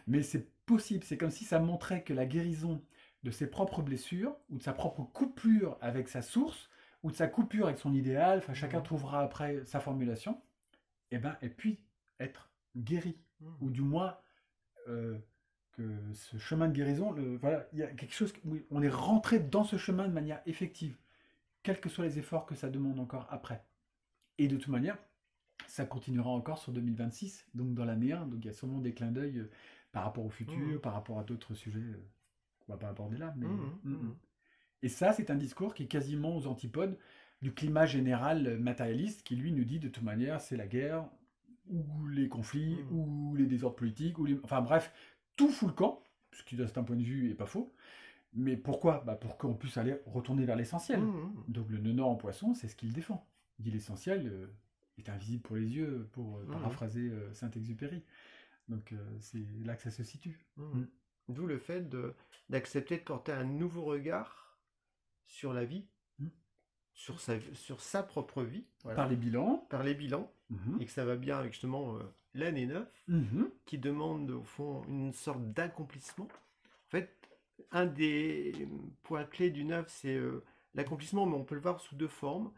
Mais c'est possible. C'est comme si ça montrait que la guérison de ses propres blessures ou de sa propre coupure avec sa source ou de sa coupure avec son idéal, chacun trouvera après sa formulation, et puis être guéri, ou du moins que ce chemin de guérison, il y a quelque chose où on est rentré dans ce chemin de manière effective, quels que soient les efforts que ça demande encore après. Et de toute manière, ça continuera encore sur 2026, donc dans l'année 1, donc il y a sûrement des clins d'œil par rapport au futur, par rapport à d'autres sujets qu'on va pas aborder là, mais... Et ça, c'est un discours qui est quasiment aux antipodes du climat général matérialiste qui, lui, nous dit de toute manière, c'est la guerre, ou les conflits, ou les désordres politiques, enfin bref, tout fout le camp, ce qui, d'un certain point de vue, est pas faux. Mais pourquoi ? Pour qu'on puisse aller retourner vers l'essentiel. Donc le nœud nord en poisson, c'est ce qu'il défend. Il dit l'essentiel est invisible pour les yeux, pour paraphraser Saint-Exupéry. Donc c'est là que ça se situe. D'où le fait d'accepter de porter un nouveau regard sur la vie, sur sa propre vie, voilà, Par les bilans. par les bilans, Mhm. et que ça va bien avec justement l'année 9, Mhm. qui demande au fond une sorte d'accomplissement. En fait, un des points clés du 9, c'est l'accomplissement, mais on peut le voir sous deux formes.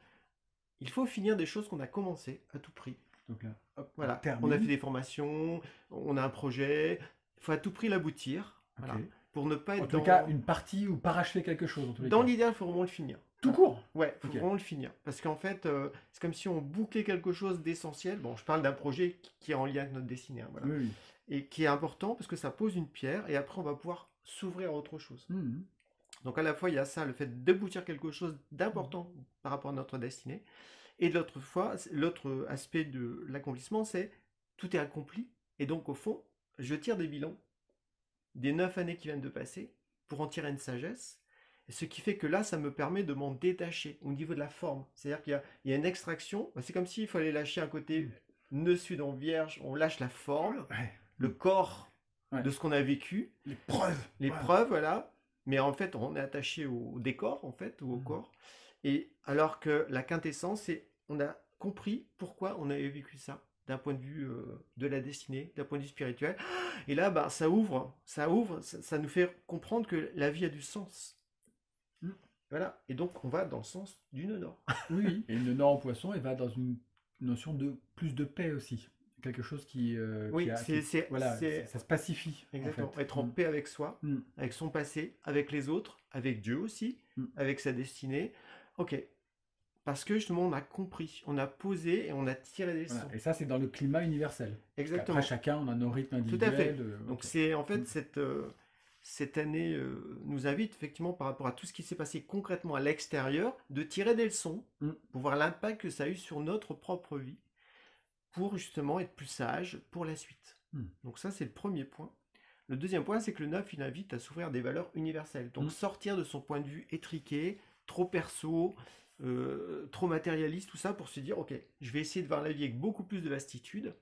Il faut finir des choses qu'on a commencées à tout prix. Donc là, hop, on Voilà, on a termine. fait des formations, on a un projet, il faut à tout prix l'aboutir, Ok. voilà, pour ne pas En être tous les cas, une partie ou parachever quelque chose, en tous les dans cas. l'idéal, il faut vraiment le finir. Tout court. Ouais, il faut Ok. vraiment le finir. Parce qu'en fait, c'est comme si on bouclait quelque chose d'essentiel. Bon, je parle d'un projet qui est en lien avec notre destinée, hein, voilà. Oui, oui. Et qui est important parce que ça pose une pierre et après on va pouvoir s'ouvrir à autre chose. Mhm. Donc à la fois, il y a ça, le fait d'aboutir quelque chose d'important par rapport à notre destinée. Et de l'autre aspect de l'accomplissement, c'est tout est accompli. Et donc au fond, je tire des bilans des 9 années qui viennent de passer pour en tirer une sagesse. Ce qui fait que là, ça me permet de m'en détacher au niveau de la forme. C'est-à-dire qu'il y a une extraction. C'est comme s'il fallait lâcher un côté nœud sud en vierge. On lâche la forme, Ouais. le corps Ouais. de ce qu'on a vécu, Les preuves. les Voilà. preuves, voilà. Mais en fait, on est attaché au décor, en fait, ou au corps. Et alors que la quintessence, c'est on a compris pourquoi on avait vécu ça, d'un point de vue de la destinée, d'un point de vue spirituel. Et là, bah, ça nous fait comprendre que la vie a du sens. Voilà. Et donc, on va dans le sens du nœud nord. Oui, et le nord en poisson, il va dans une notion de plus de paix aussi. Quelque chose qui, Oui, voilà, ça se pacifie. Exactement. En fait. Être en paix avec soi, avec son passé, avec les autres, avec Dieu aussi, avec sa destinée. Ok. Parce que justement, on a compris, on a posé et on a tiré des leçons. Voilà. Et ça, c'est dans le climat universel. Exactement. Après, chacun, on a nos rythmes Tout individuels. à fait. Donc, Ok. c'est en fait cette année nous invite effectivement par rapport à tout ce qui s'est passé concrètement à l'extérieur, de tirer des leçons pour voir l'impact que ça a eu sur notre propre vie, pour justement être plus sage pour la suite. Donc ça, c'est le premier point. Le deuxième point, c'est que le 9, il invite à s'ouvrir des valeurs universelles. Donc sortir de son point de vue étriqué, trop perso, trop matérialiste, tout ça, pour se dire, ok, je vais essayer de voir la vie avec beaucoup plus de vastitude.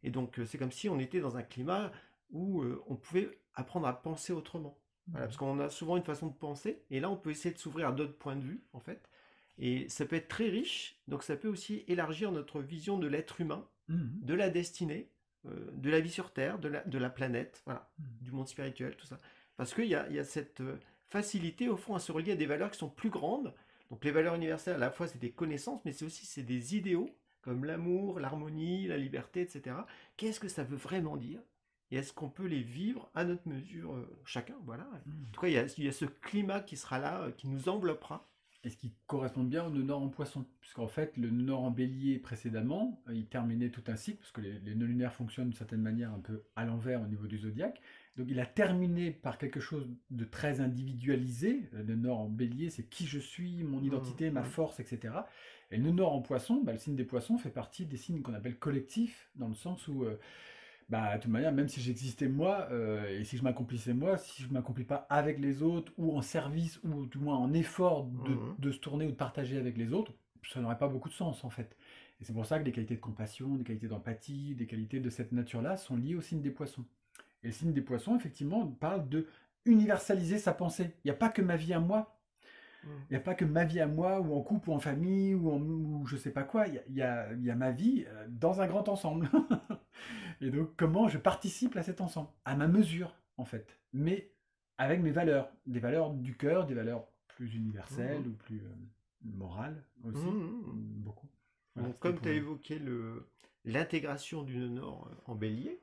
Et donc, c'est comme si on était dans un climat où on pouvait apprendre à penser autrement. Voilà, parce qu'on a souvent une façon de penser, et là, on peut essayer de s'ouvrir à d'autres points de vue, en fait. Et ça peut être très riche, donc ça peut aussi élargir notre vision de l'être humain, de la destinée, de la vie sur Terre, de la planète, voilà, du monde spirituel, tout ça. Parce qu'il y a cette facilité, au fond, à se relier à des valeurs qui sont plus grandes. Donc les valeurs universelles, à la fois, c'est des connaissances, mais c'est des idéaux, comme l'amour, l'harmonie, la liberté, etc. Qu'est-ce que ça veut vraiment dire? Et est-ce qu'on peut les vivre à notre mesure, chacun, voilà. En tout cas, il y a ce climat qui sera là, qui nous enveloppera. Et ce qui correspond bien au nœud nord en poisson. Puisqu'en fait, le nœud nord en bélier précédemment, il terminait tout un cycle, parce que les nœuds lunaires fonctionnent d'une certaine manière un peu à l'envers au niveau du zodiaque. Donc il a terminé par quelque chose de très individualisé. Le nœud nord en bélier, c'est qui je suis, mon identité, ma force, etc. Et le nœud nord en poisson, le signe des poissons fait partie des signes qu'on appelle collectifs, dans le sens où... de toute manière, même si j'existais moi, et si je m'accomplissais moi, si je ne m'accomplis pas avec les autres, ou en service, ou du moins en effort de se tourner ou de partager avec les autres, ça n'aurait pas beaucoup de sens en fait. Et c'est pour ça que des qualités de compassion, des qualités d'empathie, des qualités de cette nature-là sont liées au signe des poissons. Et le signe des poissons, effectivement, parle de universaliser sa pensée. Il n'y a pas que ma vie à moi. Il n'y a pas que ma vie à moi, ou en couple, ou en famille, ou je sais pas quoi. Il y a ma vie dans un grand ensemble. Et donc, comment je participe à cet ensemble? À ma mesure, en fait. Mais avec mes valeurs. Des valeurs du cœur, des valeurs plus universelles, ou plus morales aussi. Beaucoup. Voilà, donc, comme tu as évoqué l'intégration du nœud nord en bélier,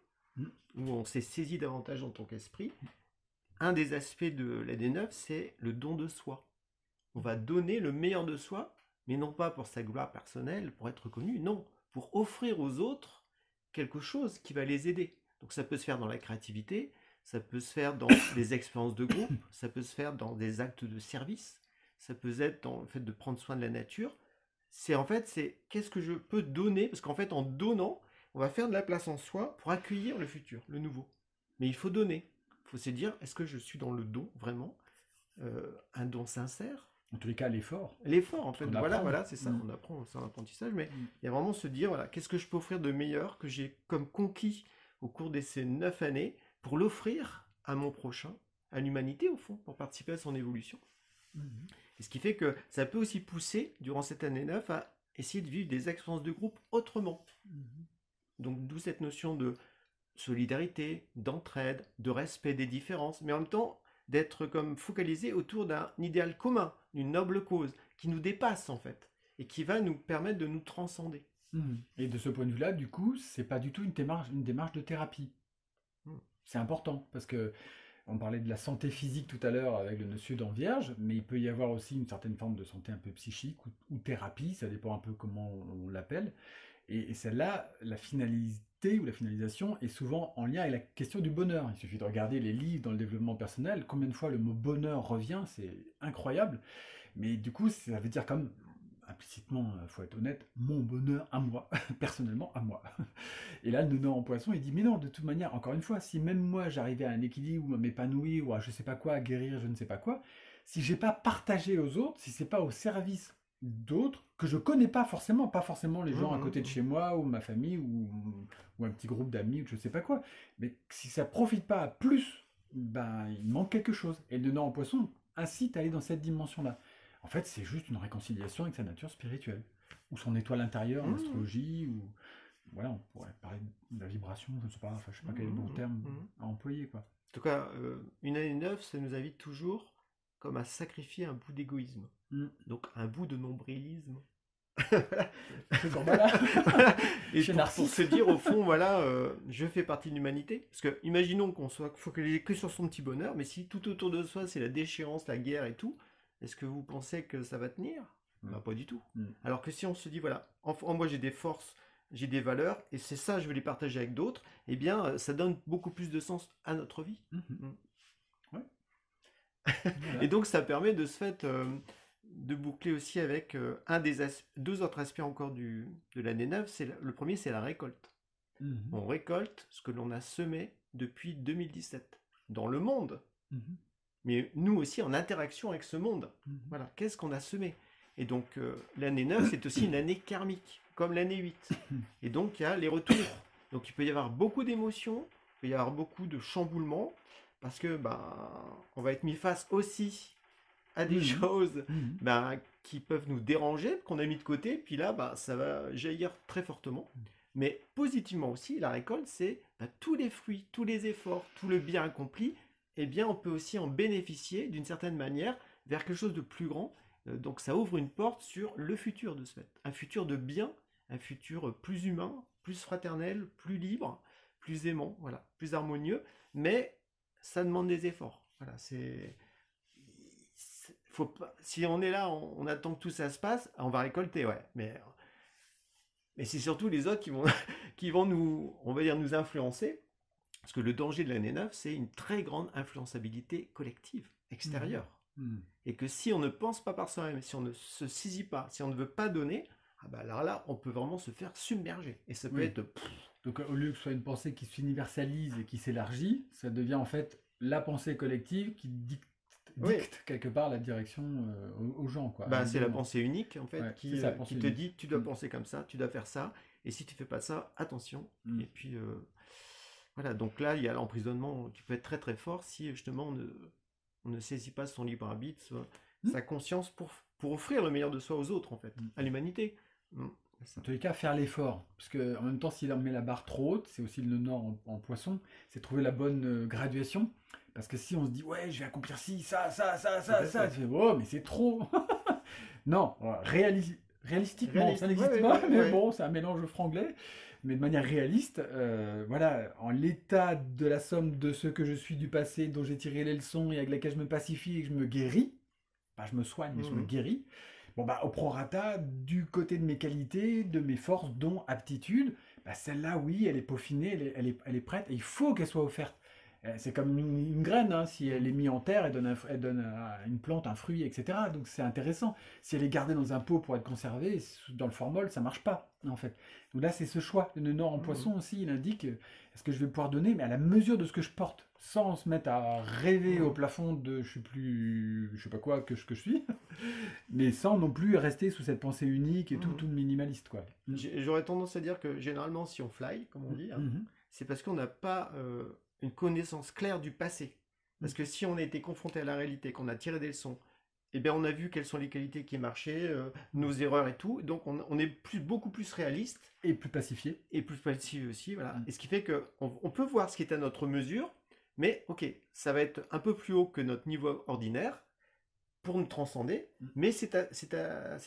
où on s'est saisi davantage en tant qu'esprit, un des aspects de la D9, c'est le don de soi. On va donner le meilleur de soi, mais non pas pour sa gloire personnelle, pour être reconnu, non, pour offrir aux autres quelque chose qui va les aider. Donc ça peut se faire dans la créativité, ça peut se faire dans des expériences de groupe, ça peut se faire dans des actes de service, ça peut être dans le fait de prendre soin de la nature. C'est qu'est-ce que je peux donner, parce qu'en fait en donnant, on va faire de la place en soi pour accueillir le futur, le nouveau. Mais il faut donner, il faut se dire, est-ce que je suis dans le don vraiment, un don sincère? En tous les cas, l'effort. L'effort, en fait. Voilà, c'est ça. On apprend, c'est un apprentissage. Mais il y a vraiment se dire, voilà, qu'est-ce que je peux offrir de meilleur que j'ai comme conquis au cours de ces 9 années pour l'offrir à mon prochain, à l'humanité, au fond, pour participer à son évolution. Et ce qui fait que ça peut aussi pousser, durant cette année 9, à essayer de vivre des expériences de groupe autrement. Mhm. Donc d'où cette notion de solidarité, d'entraide, de respect des différences, mais en même temps d'être comme focalisé autour d'un idéal commun, d'une noble cause, qui nous dépasse en fait, et qui va nous permettre de nous transcender. Mhm. Et de ce point de vue-là, du coup, c'est pas du tout une démarche de thérapie. Mm. C'est important parce que on parlait de la santé physique tout à l'heure avec le monsieur dans Vierge, mais il peut y avoir aussi une certaine forme de santé un peu psychique ou thérapie, ça dépend un peu comment on l'appelle. Et celle-là, la finalité ou la finalisation est souvent en lien avec la question du bonheur. Il suffit de regarder les livres dans le développement personnel, combien de fois le mot bonheur revient, c'est incroyable. Mais du coup, ça veut dire comme implicitement, il faut être honnête, mon bonheur à moi, personnellement à moi. Et là, le nœud en poisson, il dit, mais non, de toute manière, encore une fois, si même moi j'arrivais à un équilibre, ou à m'épanouir, ou à je sais pas quoi, à guérir, je ne sais pas quoi, si j'ai pas partagé aux autres, si c'est pas au service d'autres, que je connais pas forcément les gens à côté de chez moi, ou ma famille, ou un petit groupe d'amis, ou je sais pas quoi, mais si ça profite pas à plus, ben, il manque quelque chose. Et le nœud en poisson incite à aller dans cette dimension-là. En fait, c'est juste une réconciliation avec sa nature spirituelle, ou son étoile intérieure en astrologie, ou voilà, on pourrait parler de la vibration, je ne sais pas, enfin, je sais pas quel est le bon terme à employer, quoi. En tout cas, une année 9, ça nous invite toujours comme à sacrifier un bout d'égoïsme. Donc un bout de nombrilisme. C'est comme là. Et pour se dire au fond, voilà, je fais partie de l'humanité. Parce que imaginons qu'on soit focalisé que sur son petit bonheur, mais si tout autour de soi c'est la déchéance, la guerre et tout, est-ce que vous pensez que ça va tenir? Bah, pas du tout. Alors que si on se dit, voilà, en moi j'ai des forces, j'ai des valeurs, et c'est ça, je vais les partager avec d'autres, eh bien, ça donne beaucoup plus de sens à notre vie. Ouais. Et donc, ça permet de ce fait de boucler aussi avec deux autres aspects encore de l'année 9. Le premier, c'est la récolte. On récolte ce que l'on a semé depuis 2017 dans le monde. Mais nous aussi en interaction avec ce monde. Voilà, qu'est-ce qu'on a semé? Et donc, l'année 9, c'est aussi une année karmique, comme l'année 8. Et donc, il y a les retours. Donc, il peut y avoir beaucoup d'émotions, il peut y avoir beaucoup de chamboulements, parce que on va être mis face aussi à des choses qui peuvent nous déranger, qu'on a mis de côté, puis là, ça va jaillir très fortement. Mais positivement aussi, la récolte, c'est tous les fruits, tous les efforts, tout le bien accompli, eh bien, on peut aussi en bénéficier d'une certaine manière vers quelque chose de plus grand. Donc ça ouvre une porte sur le futur de ce fait. Un futur de bien, un futur plus humain, plus fraternel, plus libre, plus aimant, voilà, plus harmonieux, mais ça demande des efforts. Voilà, faut pas, si on est là, on attend que tout ça se passe, on va récolter, ouais, mais c'est surtout les autres qui vont nous, on va dire, nous influencer, parce que le danger de l'année 9, c'est une très grande influençabilité collective, extérieure. Et que si on ne pense pas par soi-même, si on ne se saisit pas, si on ne veut pas donner, alors là, on peut vraiment se faire submerger. Et ça peut être... Donc au lieu que ce soit une pensée qui s'universalise et qui s'élargit, ça devient en fait la pensée collective qui dicte quelque part la direction aux gens, quoi. C'est la pensée unique, en fait, qui te dit, tu dois penser comme ça, tu dois faire ça, et si tu fais pas ça, attention. Et puis, voilà, donc là, il y a l'emprisonnement qui peut être très très fort si justement on ne saisit pas son libre arbitre, sa conscience pour offrir le meilleur de soi aux autres, en fait, à l'humanité. En tous les cas, faire l'effort. Parce qu'en même temps, s'il en met la barre trop haute, c'est aussi le nord en poisson, c'est trouver la bonne graduation. Parce que si on se dit, ouais, je vais accomplir ci, ça, tu fais, oh, mais c'est trop. Non, réalistiquement, ça n'existe pas, mais bon, c'est un mélange franglais. Mais de manière réaliste, voilà, en l'état de la somme de ce que je suis du passé, dont j'ai tiré les leçons et avec laquelle je me pacifie et que je me guéris, je me soigne, mais je me guéris. Bon, au prorata, du côté de mes qualités, de mes forces, dons, aptitudes, celle-là, oui, elle est peaufinée, elle est prête, et il faut qu'elle soit offerte. C'est comme une graine, hein, si elle est mise en terre, elle donne une plante, un fruit, etc. Donc c'est intéressant. Si elle est gardée dans un pot pour être conservée, dans le formol, ça marche pas, en fait. Donc là, c'est ce choix. Le nord en poisson aussi, il indique, est-ce que je vais pouvoir donner, mais à la mesure de ce que je porte, sans se mettre à rêver au plafond de je suis plus, je sais pas quoi, que je suis, mais sans non plus rester sous cette pensée unique et tout minimaliste, quoi. J'aurais tendance à dire que généralement, si on fly, comme on dit, c'est parce qu'on n'a pas une connaissance claire du passé. Parce que si on a été confronté à la réalité, qu'on a tiré des leçons, eh bien, on a vu quelles sont les qualités qui marchaient, nos erreurs et tout. Donc, on est beaucoup plus réaliste Et plus pacifié. et plus passif aussi, voilà. Mm. Et ce qui fait qu'on peut voir ce qui est à notre mesure, mais ok, ça va être un peu plus haut que notre niveau ordinaire pour nous transcender, mais c'est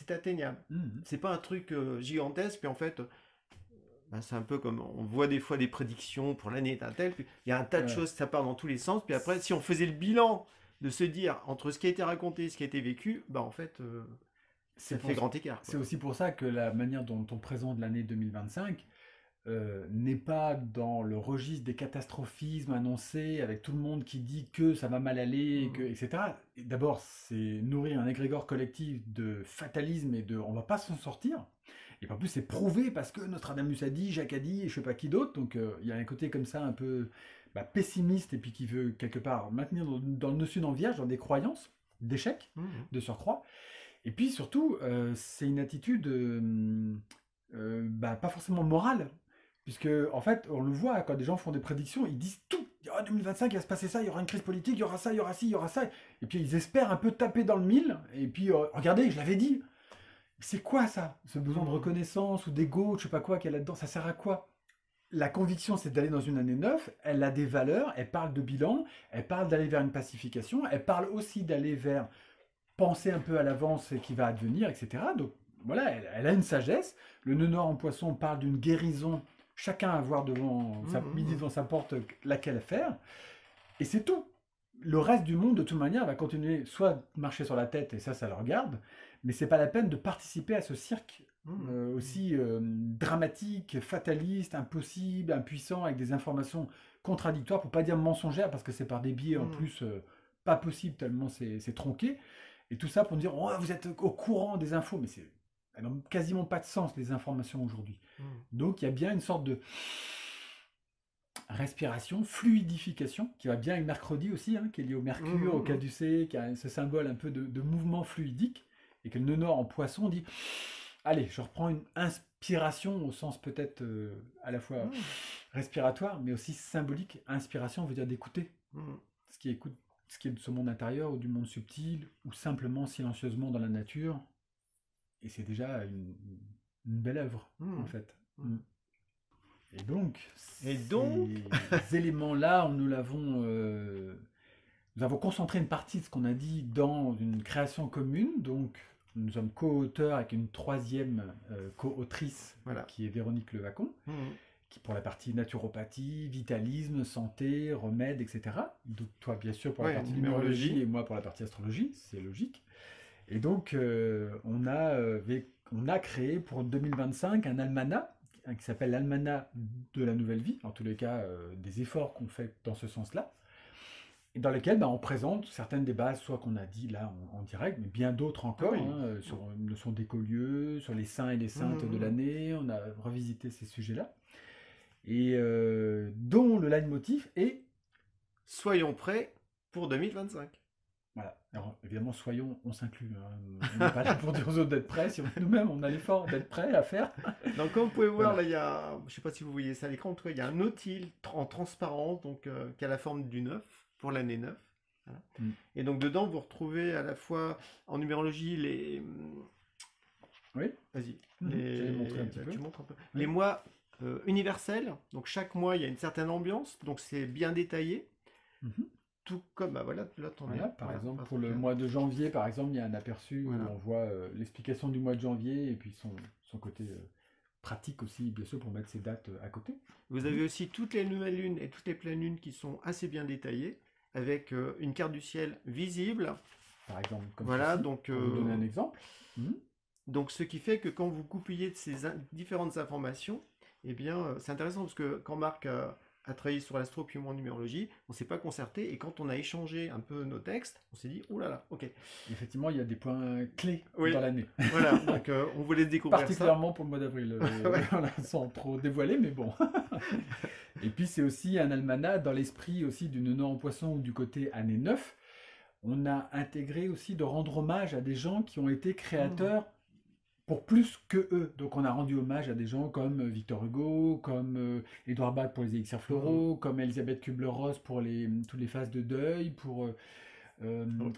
atteignable. C'est pas un truc gigantesque, puis en fait, ben, c'est un peu comme on voit des fois des prédictions pour l'année d'un tel, puis il y a un tas de choses, ça part dans tous les sens, puis après, si on faisait le bilan de se dire entre ce qui a été raconté et ce qui a été vécu, ben en fait, ça fait grand écart. C'est aussi pour ça que la manière dont on présente l'année 2025 n'est pas dans le registre des catastrophismes annoncés, avec tout le monde qui dit que ça va mal aller, etc. D'abord, c'est nourrir un égrégore collectif de fatalisme et de on va pas s'en sortir. Et en plus, c'est prouvé parce que Nostradamus a dit, Jacques a dit, et je sais pas qui d'autre. Donc, il y a un côté comme ça un peu pessimiste et puis qui veut quelque part maintenir dans le notion en vierge, dans des croyances d'échec, de surcroît. Et puis surtout, c'est une attitude pas forcément morale. Puisque, en fait, on le voit, quand des gens font des prédictions, ils disent tout. Oh, 2025, il va se passer ça, il y aura une crise politique, il y aura ça, il y aura ci, il y aura ça. Et puis, ils espèrent un peu taper dans le mille. Et puis, regardez, je l'avais dit. C'est quoi ça? Ce besoin de reconnaissance ou d'ego, je sais pas quoi, qu'il y a là-dedans, ça sert à quoi? La conviction, c'est d'aller dans une année neuve. Elle a des valeurs, elle parle de bilan, elle parle d'aller vers une pacification, elle parle aussi d'aller vers penser un peu à l'avance ce qui va advenir, etc. Donc, voilà, elle a une sagesse. Le nœud nord en poisson parle d'une guérison. Chacun à voir midi devant sa porte laquelle faire. Et c'est tout. Le reste du monde, de toute manière, va continuer soit de marcher sur la tête, et ça le regarde, mais c'est pas la peine de participer à ce cirque aussi dramatique, fataliste, impossible, impuissant, avec des informations contradictoires, pour pas dire mensongères, parce que c'est par des biais en plus pas possible, tellement c'est tronqué. Et tout ça pour dire, oh, vous êtes au courant des infos, mais elles n'ont quasiment pas de sens, les informations aujourd'hui. Donc il y a bien une sorte de respiration, fluidification, qui va bien avec mercredi aussi, qui est lié au mercure, au caducée, qui a ce symbole un peu de mouvement fluidique, et que le nœud nord en poisson dit, allez, je reprends une inspiration au sens peut-être à la fois respiratoire, mais aussi symbolique. Inspiration veut dire d'écouter ce qui est de ce monde intérieur ou du monde subtil, ou simplement silencieusement dans la nature. Et c'est déjà une belle œuvre, en fait. Et donc, ces éléments-là, nous avons concentré une partie de ce qu'on a dit dans une création commune. Donc, nous sommes co-auteurs avec une troisième co-autrice, qui est Véronique Levacon, qui pour la partie naturopathie, vitalisme, santé, remède, etc. Donc, toi, bien sûr, pour la partie numérologie, et moi pour la partie astrologie, c'est logique. Et donc, on a créé pour 2025 un almanach qui s'appelle l'almanach de la nouvelle vie, en tous les cas, des efforts qu'on fait dans ce sens-là, et dans lequel on présente certaines des bases, soit qu'on a dit là en direct, mais bien d'autres encore, sur une notion d'écolieu, sur les saints et les saintes de l'année. On a revisité ces sujets-là, et dont le leitmotiv est « Soyons prêts pour 2025 ». Voilà. Alors, évidemment, on s'inclut. On n'est pas là pour dire aux autres d'être prêts. Si nous-mêmes, on a l'effort d'être prêts à faire. Donc, comme vous pouvez voir, là, il y a, je ne sais pas si vous voyez ça à l'écran, en tout cas, il y a un nautile en transparence, donc, qui a la forme du 9, pour l'année 9. Voilà. Et donc, dedans, vous retrouvez à la fois, en numérologie, les... Oui. Vas-y. Je vais montrer un petit peu. Tu montres un peu. Les mois universels. Donc, chaque mois, il y a une certaine ambiance. Donc, c'est bien détaillé. Tout comme, voilà, par exemple, pour le mois de janvier, par exemple, il y a un aperçu où on voit l'explication du mois de janvier et puis son côté pratique aussi, bien sûr, pour mettre ces dates à côté. Vous avez aussi toutes les nouvelles lunes et toutes les pleines lunes qui sont assez bien détaillées, avec une carte du ciel visible. Par exemple, comme voilà, ceci, donc, pour vous donner un exemple. Donc, ce qui fait que quand vous goupillez de ces différentes informations, eh bien, c'est intéressant parce que quand Marc a travaillé sur l'astro puis moi en numérologie, on ne s'est pas concerté, et quand on a échangé un peu nos textes, on s'est dit « Oh là là, ok ». Effectivement, il y a des points clés dans l'année. Voilà, donc on voulait découvrir particulièrement pour le mois d'avril, sans trop dévoiler, mais bon. Et puis c'est aussi un almanach dans l'esprit aussi du nœud en poisson ou du côté année 9. On a intégré aussi de rendre hommage à des gens qui ont été créateurs pour plus que eux. Donc on a rendu hommage à des gens comme Victor Hugo, comme Édouard Bach pour les élixirs floraux, comme Elisabeth Kubler-Ross pour toutes les phases de deuil, pour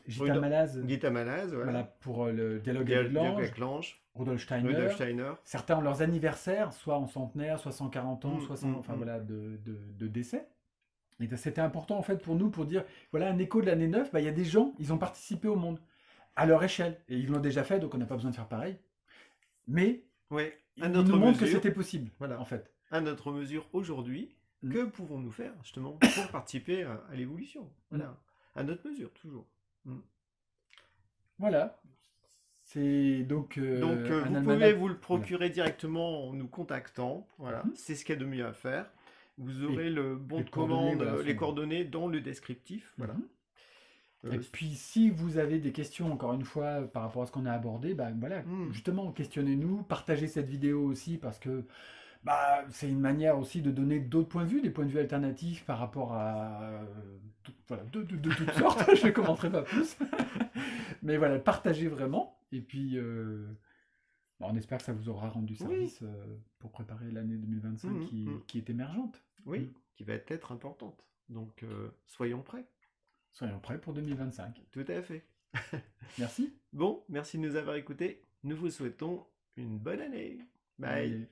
Gita Malaz, Gita Malaz, voilà, voilà. pour le dialogue Dialogue avec l'ange, avec l'ange. Rudolf Steiner. Rudolf Steiner. Certains ont leurs anniversaires, soit en centenaire, soit 140 ans, soit mm. voilà, de décès. Et c'était important en fait pour nous pour dire, voilà, un écho de l'année 9, il y a des gens, ils ont participé au monde, à leur échelle. Et ils l'ont déjà fait, donc on n'a pas besoin de faire pareil. Mais Ouais, ils nous montrent que c'était possible, voilà. en fait. À notre mesure aujourd'hui, que pouvons-nous faire justement pour participer à l'évolution? Voilà. À notre mesure, toujours. Voilà. C'est donc, vous pouvez vous le procurer directement en nous contactant. Voilà, c'est ce qu'il y a de mieux à faire. Vous aurez le bon de commande, les coordonnées dans le descriptif. Voilà. Et puis, si vous avez des questions, encore une fois, par rapport à ce qu'on a abordé, voilà, justement, questionnez-nous, partagez cette vidéo aussi, parce que c'est une manière aussi de donner d'autres points de vue, des points de vue alternatifs par rapport à de toutes sortes, je ne commenterai pas plus. Mais voilà, partagez vraiment, et puis on espère que ça vous aura rendu service pour préparer l'année 2025 qui est émergente. Oui, qui va être importante. Donc, soyons prêts. Soyons prêts pour 2025. Tout à fait. Merci. Bon, merci de nous avoir écoutés. Nous vous souhaitons une bonne année. Bye. Bye.